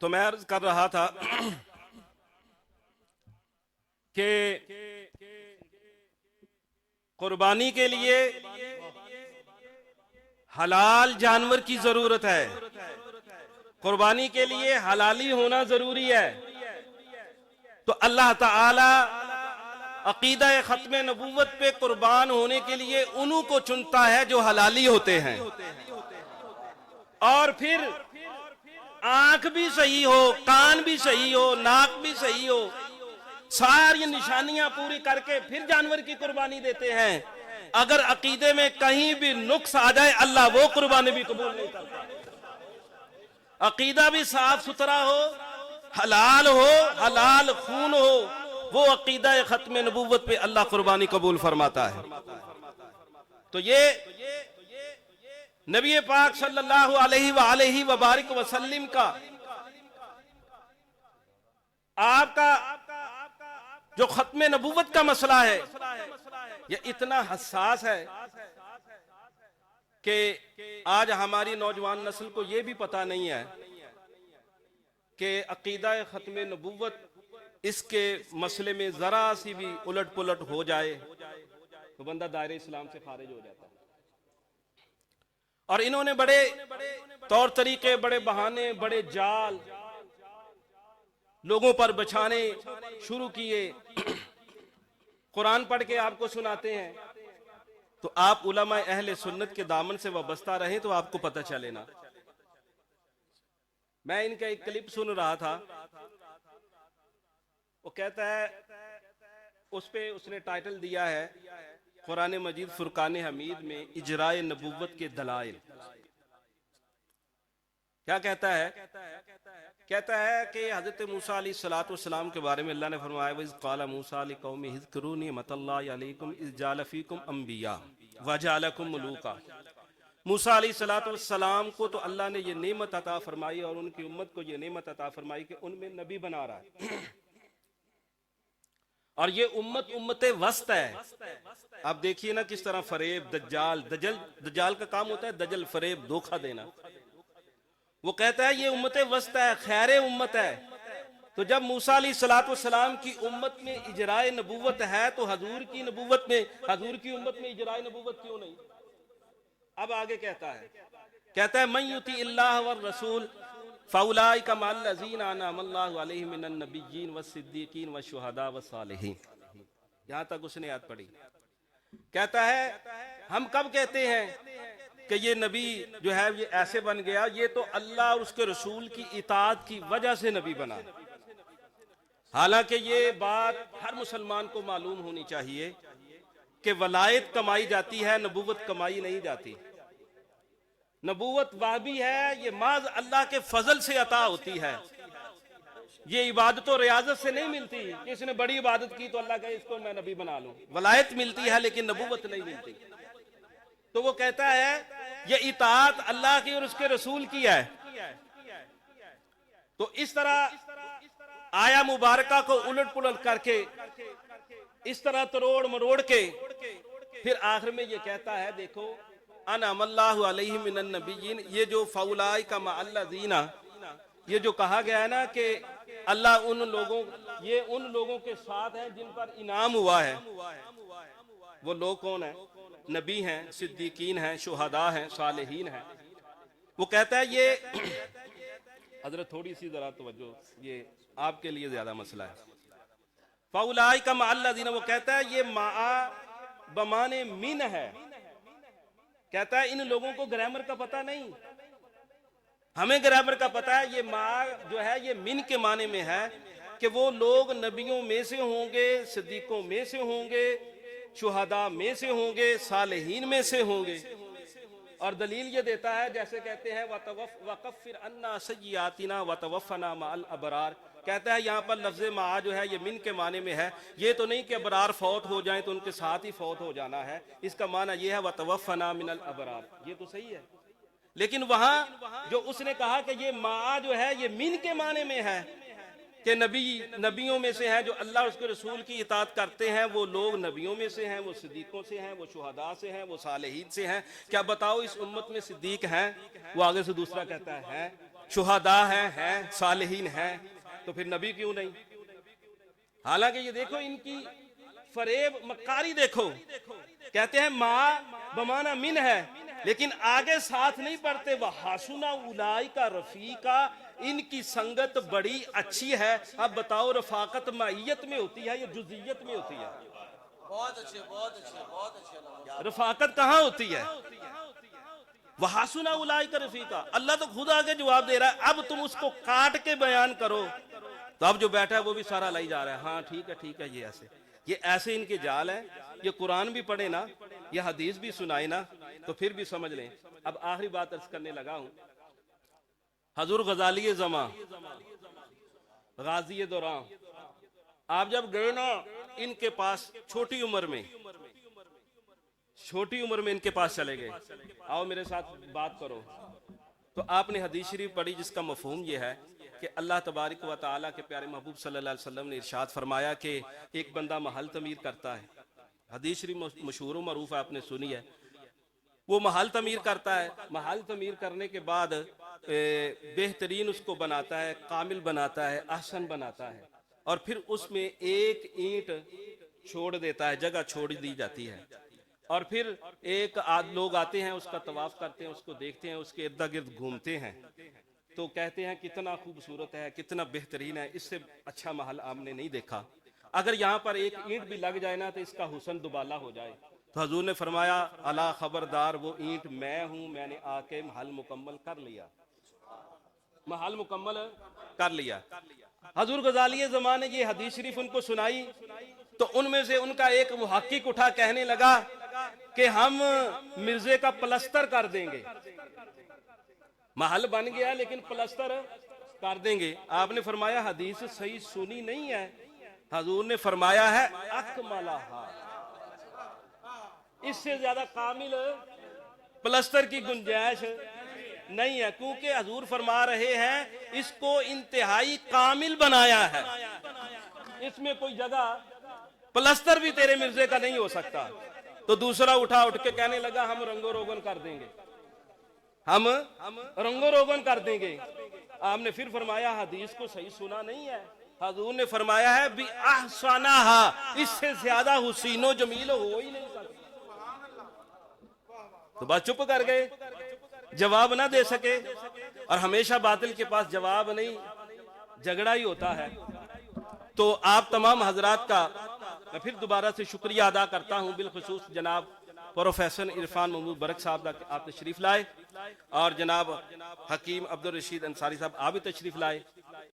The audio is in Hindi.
तो मैं अर्ज कर रहा था कि कुर्बानी के लिए हलाल जानवर की जरूरत है। कुर्बानी के लिए हलाली होना जरूरी है। तो अल्लाह ताला अकीदा खत्म नबूवत पे कुर्बान होने के लिए उन्हीं को चुनता है जो हलाली होते हैं। और फिर आंख भी सही हो, कान भी सही हो, नाक भी सही हो, सारी निशानियां पूरी करके फिर जानवर की कुर्बानी देते हैं। अगर अकीदे में कहीं भी नुक्स आ जाए अल्लाह वो कुर्बानी भी कबूल नहीं करता। अकीदा भी साफ सुथरा हो, हलाल हो, हलाल खून हो, वो अकीदा खत्म नबूवत पे अल्लाह कुर्बानी कबूल फरमाता है। तो ये नबी पाक सल्लल्लाहु अलैहि वबारिक वसल्लम का आपका जो खत्म नबूवत का मसला है ये इतना हसास है कि आज हमारी नौजवान नस्ल को यह भी पता नहीं है कि अकीदा खत्म नबूवत इसके मसले में जरा सी भी उलट पुलट हो जाए तो बंदा दायरे इस्लाम से खारिज हो जाता है। और इन्होंने बड़े तौर तरीके, बड़े बहाने, बड़े जाल लोगों पर बछाने शुरू किए। कुरान पढ़ के आपको सुनाते हैं तो आप उलमा अहले सुन्नत के दामन से वाबस्ता रहें तो आपको पता चले ना। मैं इनका एक क्लिप सुन रहा था, वो कहता है, उस पे उसने टाइटल दिया है कुरान मजीद फुरकान हमीद में इजराए नबूवत के दलाइल। क्या कहता है? कहता है कि हजरत मूसा अलैहिस्सलाम के बारे में अल्लाह ने फरमाया वइज़ क़ाला मूसा लिक़ौमिही इज़्कुरू निअमतल्लाहि अलैकुम इज़ जअल फ़ीकुम अंबिया व जअलकुम मुलूका। मूसा अलैहिस्सलाम को तो अल्लाह ने ये नेमत अता फरमाई और उनकी उम्मत को ये नेमत अता फरमाई कि उनमें नबी बना रहा है। और ये उम्मत उम्मते वस्त है। आप देखिए ना किस तरह फरेब, दज्जाल का काम होता है दजल, फरेब, धोखा देना। वो कहता है ये उम्मते वस्त है, खैर उम्मत है। तो जब मूसा अलैहिस्सलाम की उम्मत में इजराए नबूवत है तो हजूर की नबूवत में, हजूर की उम्मत में इजराए नबूवत क्यों नहीं? अब आगे कहता है मन युती इल्लाह व रसूल फउलाइका मल्लज़ीना अनअमल्लाहु अलैहिम मिनन नबिय्यीन वस्सिद्दीकीन वशुहदा वस्सालिहीन। यहां तक उसने याद पढ़ी। कहता है हम कब कहते हैं कि ये नबी जो है ये ऐसे बन गया, ये तो अल्लाह और उसके रसूल की इताअत की वजह से नबी बना। हालांकि ये बात हर मुसलमान को मालूम होनी चाहिए कि वलायत कमाई जाती है, नबूवत कमाई नहीं जाती। नबूवत वह भी है, ये माज अल्लाह के फजल से अता होती है। ये इबादत और रियाजत से नहीं मिलती। किसने बड़ी इबादत की तो अल्लाह कहे इसको मैं नबी बना लूं। वलायत मिलती है लेकिन नबूवत नहीं मिलती। तो वो कहता है ये इताअत अल्लाह की और उसके रसूल की है। तो इस तरह आया मुबारका को उलट पुलट करके, इस तरह तरोड़ मरोड़ के, फिर आखिर में ये कहता है देखो अनअमल्लाहु अलैहिम मिनन नबिय्यीन, ये जो फउलाइका मअल्लज़ीना, ये जो कहा गया है ना कि अल्लाह उन लोगों के साथ हैं जिन पर इनाम हुआ है। वो लोग कौन है? नबी हैं, सिद्दीकीन हैं, शुहदा हैं, सालिहीन हैं। वो कहता है ये हजरत थोड़ी सी जरा तवज्जो, ये आपके लिए ज्यादा मसला है। फउलाइका मअल्लज़ीना, वो कहता है ये मा बमाने मिन है। कहता है इन लोगों को ग्रामर का पता नहीं, हमें ग्रामर का पता है। ये माँ जो है ये मिन के माने में है कि वो लोग नबियों में से होंगे, सिद्दीकों में से होंगे, शुहदा में से होंगे, सालिहीन में से होंगे। और दलील ये देता है, जैसे कहते हैं वकफ़िर अन्ना सय्यातिना वतवफ़ना मअल अबरार। कहता है यहाँ पर लफ्ज़ मा जो है ये मिन के माने में है। ये तो नहीं कि अबरार फौत हो जाएं तो उनके साथ ही फौत हो जाना है। इसका माना ये है वतवफ़ना मिनल अबरार। ये तो सही है, लेकिन वहां जो उसने कहा कि ये मा जो है ये मिन के माने में है कि नबियों में से हैं, जो अल्लाह और उसके रसूल की इताअत करते हैं वो लोग नबियों में से हैं, वो सिद्दीकों से हैं, वो शुहदा से हैं, वो सालिहीन से हैं। क्या बताओ इस उम्मत में सिद्दीक हैं? वो आगे से दूसरा कहता है शुहदा हैं, सालिहीन हैं, तो फिर नबी क्यों नहीं? हालांकि ये देखो इनकी फरेब मक्कारी देखो, कहते हैं माँ बमाना मिन है, लेकिन आगे साथ नहीं पढ़ते। वह हासुना उलाई का रफीका, इनकी संगत बड़ी अच्छी है। अब बताओ रफाकत माइयत में होती है या जुजियत में होती है? बहुत अच्छे, बहुत अच्छे, बहुत अच्छे। रफाकत कहाँ होती है? वहासुना उलाई का रफीका, अल्लाह तो खुद आगे जवाब दे रहा है। अब तुम उसको काट के बयान करो, तो अब जो बैठा है वो भी सारा लाई जा रहा है। हाँ ठीक है, ये ऐसे इनके जाल है। ये कुरान भी पढ़े ना, ये हदीस भी सुनाए ना, तो फिर भी समझ लें। अब आखिरी बात अर्ज करने लगा हूं। हजूर गजाली जमा गाजी दौरान आप जब गए ना इनके पास, छोटी उम्र में इनके पास चले गए, आओ मेरे साथ बात करो, तो आपने हदीस शरीफ पढ़ी जिसका मफहूम ये है कि अल्लाह तबारक व तआला के प्यारे महबूब सल्लल्लाहु अलैहि वसल्लम ने इरशाद फरमाया कि एक बंदा महल तमीर करता है। हदीस शरीफ मशहूर मरूफ है, आपने सुनी है। वो महल तमीर करता है, महल तमीर करने के बाद बेहतरीन उसको बनाता है, कामिल बनाता है, अहसन बनाता है, और फिर उसमें एक ईंट छोड़ देता है, जगह छोड़ दी जाती है, और फिर एक लोग आते हैं, उसका तवाफ करते हैं, उसको देखते हैं, उसके इर्द गिर्द घूमते हैं, तो कहते हैं कितना खूबसूरत है, कितना बेहतरीन है, इससे अच्छा महल आपने नहीं देखा। अगर यहाँ पर एक ईंट भी लग जाए ना तो इसका हुस्न दुबाला हो जाए। तो हजूर ने फरमाया अला खबरदार, वो ईंट मैं हूं, मैंने आके महल मुकम्मल कर लिया, महल मुकम्मल कर लिया। हजूर गजाली ज़माने ने ये हदीस शरीफ उनको सुनाई, तो उनमें से उनका एक मुहक्किक उठा, कहने लगा कि हम मिर्जे का प्लस्तर कर देंगे। महल बन गया लेकिन प्लस्तर कर देंगे। आपने फरमाया हदीस सही सुनी नहीं है, हजूर ने फरमाया है अकमलहा, इससे ज्यादा कामिल प्लस्तर की गुंजाइश नहीं है, क्योंकि हजूर फरमा रहे हैं इसको इंतहाई कामिल बनाया है, इसमें कोई जगह प्लस्तर भी तेरे मिर्जे का नहीं हो सकता। तो दूसरा उठ के कहने लगा हम रंगो रोगन कर देंगे, हम रंगो रोगन कर देंगे। आपने फिर फरमाया हदीस को सही सुना नहीं है, हजूर ने फरमाया है भी ahsanaha, इससे ज्यादा हुसीनो जमील हो ही नहीं सकता। तो बस चुप कर गए, जवाब ना दे सके, और हमेशा बातिल के पास जवाब नहीं, झगड़ा ही होता है। तो आप तमाम हजरात का मैं फिर दोबारा से शुक्रिया अदा करता हूं, बिलखुसूस जनाब प्रोफेसर इरफान महमूद बरक साहब आप तशरीफ लाए, और जनाब हकीम अब्दुल रशीद अंसारी साहब आप भी तशरीफ लाए।